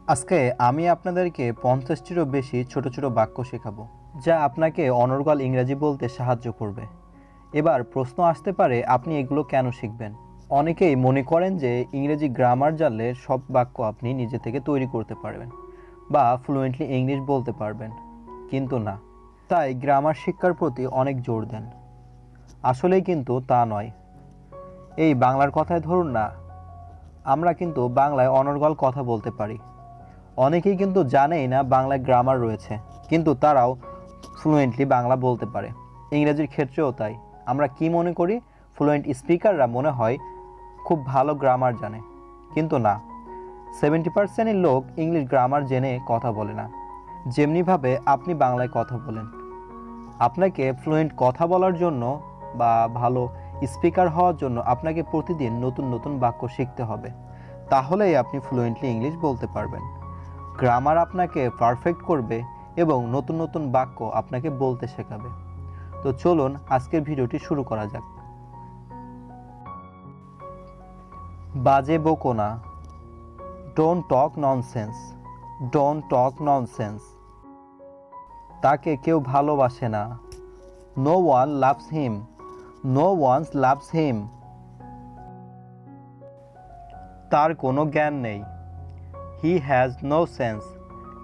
আজকে আমি আপনাদেরকে 50টিরও বেশি ছোট ছোট বাক্য শেখাবো, যা আপনাকে অনর্গল ইংরেজি বলতে সাহায্য করবে। এবার প্রশ্ন আসতে পারে, আপনি এগুলো কেন শিখবেন? অনেকেই মনে করেন যে ইংরেজি গ্রামার জানলে সব বাক্য আপনি নিজে থেকে তৈরি করতে পারবেন বা ফ্লুয়েন্টলি ইংলিশ বলতে পারবেন, কিন্তু না। তাই গ্রামার শিক্ষার প্রতি অনেক জোর দেন। আসলেই কিন্তু তা নয়। এই বাংলার কথায় ধরুন না, আমরা কিন্তু বাংলায় অনর্গল কথা বলতে পারি। অনেকেই কিন্তু জানেই না বাংলায় গ্রামার রয়েছে, কিন্তু তারাও ফ্লুয়েন্টলি বাংলা বলতে পারে। ইংরেজির ক্ষেত্রেও তাই। আমরা কি মনে করি, ফ্লুয়েন্ট স্পিকাররা মনে হয় খুব ভালো গ্রামার জানে, কিন্তু না। 70% লোক ইংলিশ গ্রামার জেনে কথা বলে না। যেমনিভাবে আপনি বাংলায় কথা বলেন, আপনাকে ফ্লুয়েন্ট কথা বলার জন্য বা ভালো স্পিকার হওয়ার জন্য আপনাকে প্রতিদিন নতুন নতুন বাক্য শিখতে হবে। তাহলেই আপনি ফ্লুয়েন্টলি ইংলিশ বলতে পারবেন। গ্রামার আপনাকে পারফেক্ট করবে এবং নতুন নতুন বাক্য আপনাকে বলতে শেখাবে। তো চলুন আজকের ভিডিওটি শুরু করা যাক। বাজে বকো না। Don't talk nonsense. Don't talk nonsense. তাকে কেউ ভালোবাসে না। No one loves him. No ones loves him. তার কোনো জ্ঞান নেই। He has no sense.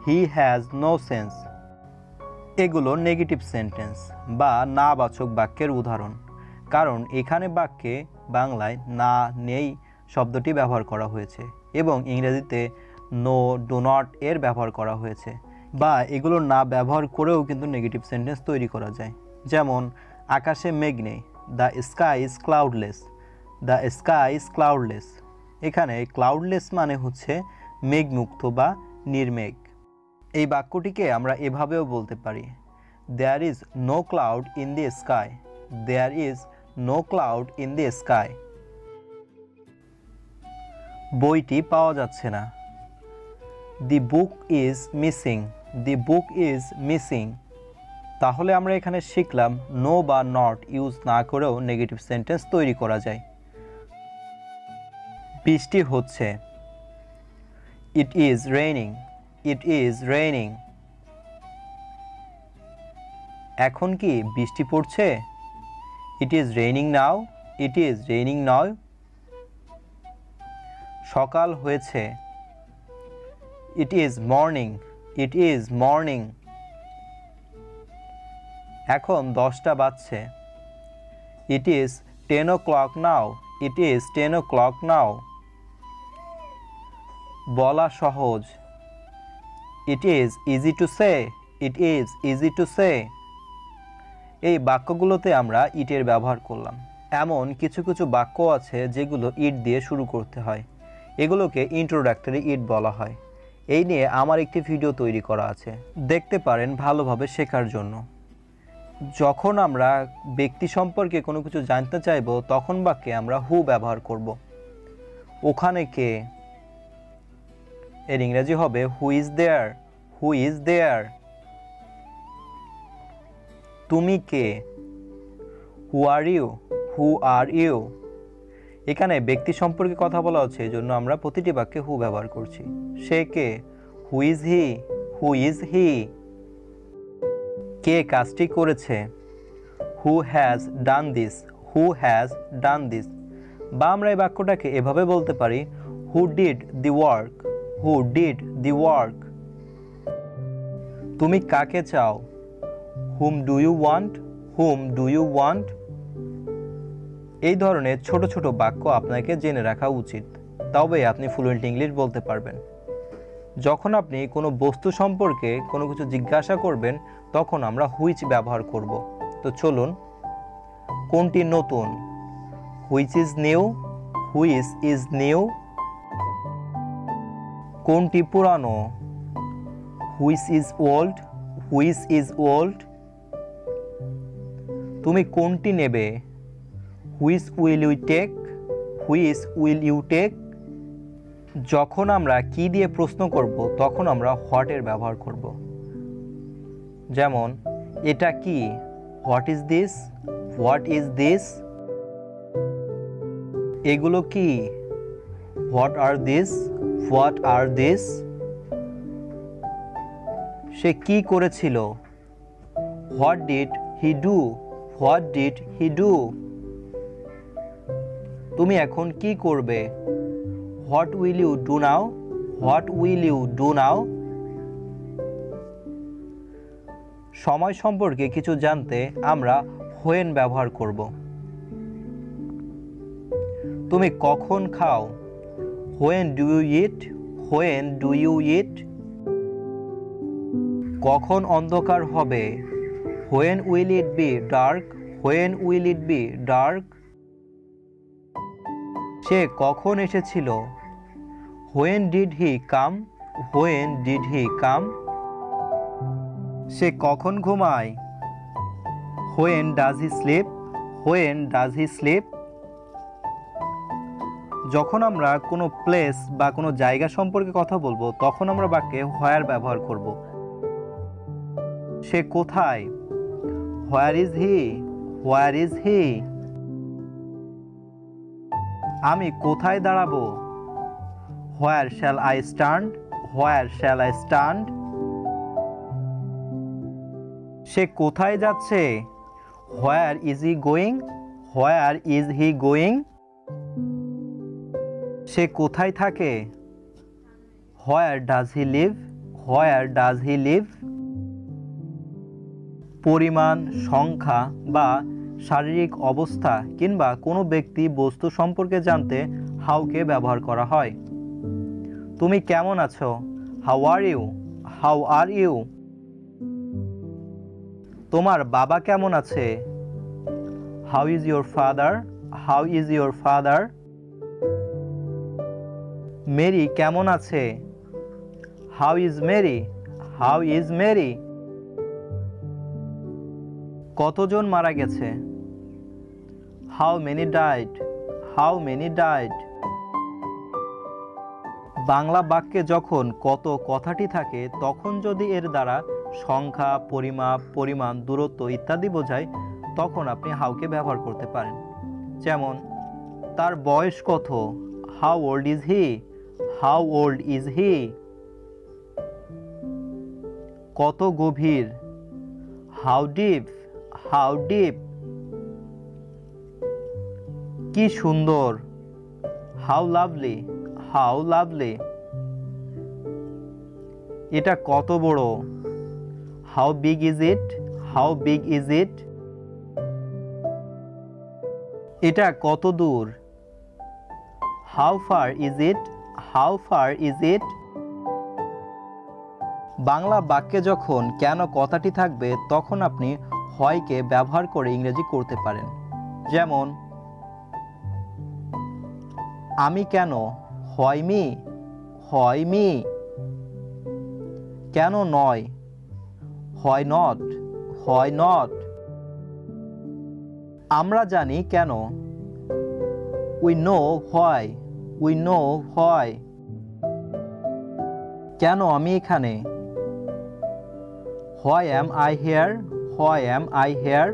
He has no sense. এগুলো নেগেটিভ সেন্টেন্স বা নাবাচক বাক্যের উদাহরণ, কারণ এখানে বাক্যে বাংলায় না, নেই শব্দটি ব্যবহার করা হয়েছে এবং ইংরেজিতে নো, ডু নট এর ব্যবহার করা হয়েছে। বা এগুলো না ব্যবহার করেও কিন্তু নেগেটিভ সেন্টেন্স তৈরি করা যায়। যেমন আকাশে মেঘ নেই। The sky is cloudless. The sky is cloudless. এখানে ক্লাউডলেস মানে হচ্ছে মেঘমুক্ত বা নির্মেঘ। এই বাক্যটিকে আমরা এভাবেও বলতে পারি, there is no cloud in the sky. There is no cloud in the sky. বইটি পাওয়া যাচ্ছে না। The book is missing. The book is missing. তাহলে আমরা এখানে শিখলাম নো বা নট ইউজ না করেও নেগেটিভ সেন্টেন্স তৈরি করা যায়। বৃষ্টি হচ্ছে। It is raining. It is raining. এখন কি বৃষ্টি পড়ছে? It is raining now. It is raining now. সকাল হয়েছে। It is morning. It is morning. এখন 10টা বাজছে। It is 10 o'clock now. It is 10 o'clock নাও। বলা সহজ। It is easy to say. It is easy to say. এই বাক্যগুলোতে আমরা ইটের ব্যবহার করলাম। এমন কিছু কিছু বাক্য আছে যেগুলো ইট দিয়ে শুরু করতে হয়। এগুলোকে ইন্ট্রোডাক্টরি ইট বলা হয়। এই নিয়ে আমার একটি ভিডিও তৈরি করা আছে, দেখতে পারেন ভালোভাবে শেখার জন্য। যখন আমরা ব্যক্তি সম্পর্কে কোনো কিছু জানতে চাইব, তখন বাক্যে আমরা হু ব্যবহার করব। ওখানে কে, এর ইংরেজি হবে who is there. Who is there. তুমি কে, হু are you. Who are you. এখানে ব্যক্তি সম্পর্কে কথা বলা হচ্ছে, এই জন্য আমরা প্রতিটি বাক্যে হু ব্যবহার করছি। সে কে, who is he. Who is he. কে কাজটি করেছে, who has done this. Who has done this. বা আমরা এই বাক্যটাকে এভাবে বলতে পারি, who did the work. Who did the work. তুমি কাকে চাও, whom do you want. Whom do you want. এই ধরনের ছোট ছোট বাক্য আপনাকে জেনে রাখা উচিত, তবে আপনি ফ্লুয়েন্ট ইংলিশ বলতে পারবেন। যখন আপনি কোনো বস্তু সম্পর্কে কোনো কিছু জিজ্ঞাসা করবেন, তখন আমরা হুইচ ব্যবহার করব। তো চলুন, কোনটি নতুন, which is new. Which is new. কোনটি পুরানো, which is old. Which is old. তুমি কোনটি নেবে, which will you take. Which will you take. যখন আমরা কি দিয়ে প্রশ্ন করব, তখন আমরা হোয়াট এর ব্যবহার করব। যেমন এটা কি, what is this. What is this. এগুলো কি, what are this. What are this. সে কি করেছিল? What did he do? What did he do? তুমি এখন কি করবে? What will you do now? What will you do now? সময় সম্পর্কে কিছু জানতে আমরা হোয়েন ব্যবহার করব। তুমি কখন খাও? When do you eat? When do you eat? কখন অন্ধকার হবে? When will it be dark? When will it be dark? সে কখন এসেছিল? When did he come? When did he come? সে কখন ঘুমায়? When does he sleep? When does he sleep? যখন আমরা কোনো প্লেস বা কোনো জায়গা সম্পর্কে কথা বলবো তখন আমরা বাক্যে হোয়ার ব্যবহার করব। সে কোথায়? Where is he? Where is he? আমি কোথায় দাঁড়াবো? Where shall I stand? Where shall I stand? সে কোথায় যাচ্ছে? Where is he going? Where is he going? সে কোথায় থাকে? Where does he live? Where does he live? পরিমাণ, সংখ্যা বা শারীরিক অবস্থা কিংবা কোনো ব্যক্তি বস্তু সম্পর্কে জানতে হাউকে ব্যবহার করা হয়। তুমি কেমন আছো? How are you? How are you? তোমার বাবা কেমন আছে? How is your father? How is your father? মেরি কেমন আছে? How is Mary? How is Mary? কতজন মারা গেছে? How many died? How many died? Bangla বাক্যে যখন কত কথাটি থাকে তখন যদি এর দ্বারা সংখ্যা, পরিমাপ, পরিমাণ, দূরত্ব ইত্যাদি বোঝায় তখন আপনি হাউকে ব্যবহার করতে পারেন। যেমন তার বয়স কত? How old is he? How old is he? কত গভীর? How deep? How deep? কি সুন্দর? How lovely? How lovely? এটা কত বড়? How big is it? How big is it? এটা কত দূর? How far is it? How far is it? Bangla বাক্যে যখন কেন কথাটি থাকবে তখন আপনি হয়কে ব্যবহার করে ইংরেজি করতে পারেন। যেমন আমি কেন? হয় মি? হয় মি? কেন নয়? হয় নট? হয় নট? আমরা জানি কেন? We know why? We know why? কেন আমি এখানে? Why am I here? Why am I here?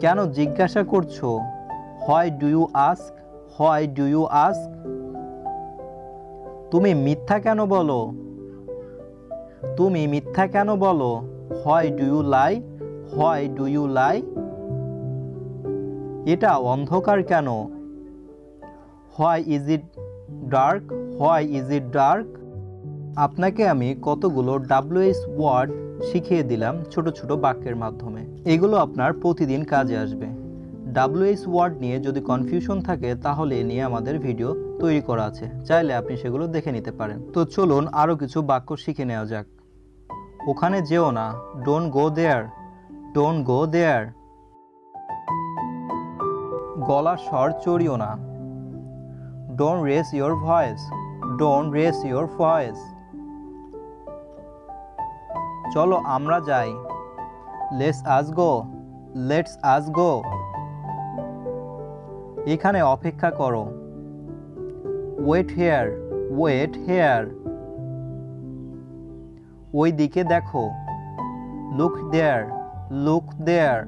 কেন জিজ্ঞাসা করছো? Why do you ask? Why do you ask? তুমি মিথ্যা কেন বলো? তুমি মিথ্যা কেন বলো? Why do you lie? Why do you lie? এটা অন্ধকার কেন? Why is it dark? Why is it dark? আপনাকে আমি কতগুলো WH ওয়ার্ড শিখিয়ে দিলাম ছোট ছোট বাক্যের মাধ্যমে। এগুলো আপনার প্রতিদিন কাজে আসবে। WH ওয়ার্ড নিয়ে যদি কনফিউশন থাকে তাহলে এ নিয়ে আমাদের ভিডিও তৈরি করা আছে, চাইলে আপনি সেগুলো দেখে নিতে পারেন। তো চলুন আরও কিছু বাক্য শিখে নেওয়া যাক। ওখানে যেও না। Don't go there. Don't go there. গলার স্বর চড়িও না। Don't raise your voice. Don't raise your voice. চলো আমরা যাই। Let's us go. Let's us go. এখানে অপেক্ষা করো। Wait here. Wait here. ওই দিকে দেখো। Look there. Look there.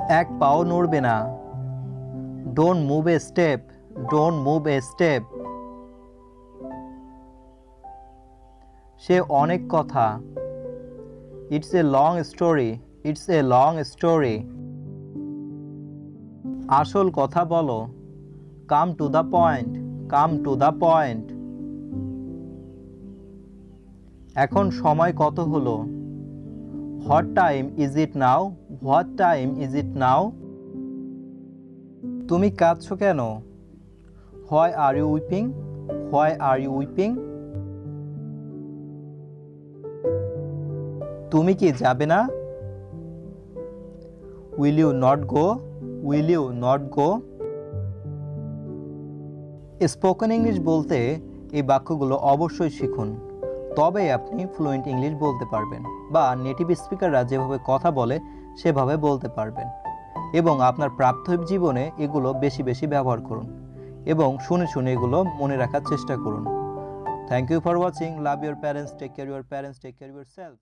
এক পাও নড়বে না। Don't move a step. Don't move a step. সে অনেক কথা। It's a long story, it's a long story. আসল কথা বলো। Come to the point, come to the point. এখন সময় কত হলো? What time is it now, what time is it now. তুমি কাঁদছো কেন? Why are you weeping, why are you weeping. তুমি কি যাবে না? Will you not go, will you not go. Spoken English বলতে এই বাক্যগুলো অবশ্যই শিখুন, তবেই আপনি ফ্লুয়েন্ট ইংলিশ বলতে পারবেন বা নেটিভ স্পিকাররা যেভাবে কথা বলে সেভাবে বলতে পারবেন। এবং আপনার প্রাপ্ত জীবনে এগুলো বেশি বেশি ব্যবহার করুন এবং শুনে শুনে এগুলো মনে রাখার চেষ্টা করুন। Thank you for watching. Love your parents, take care your parents, take care your self.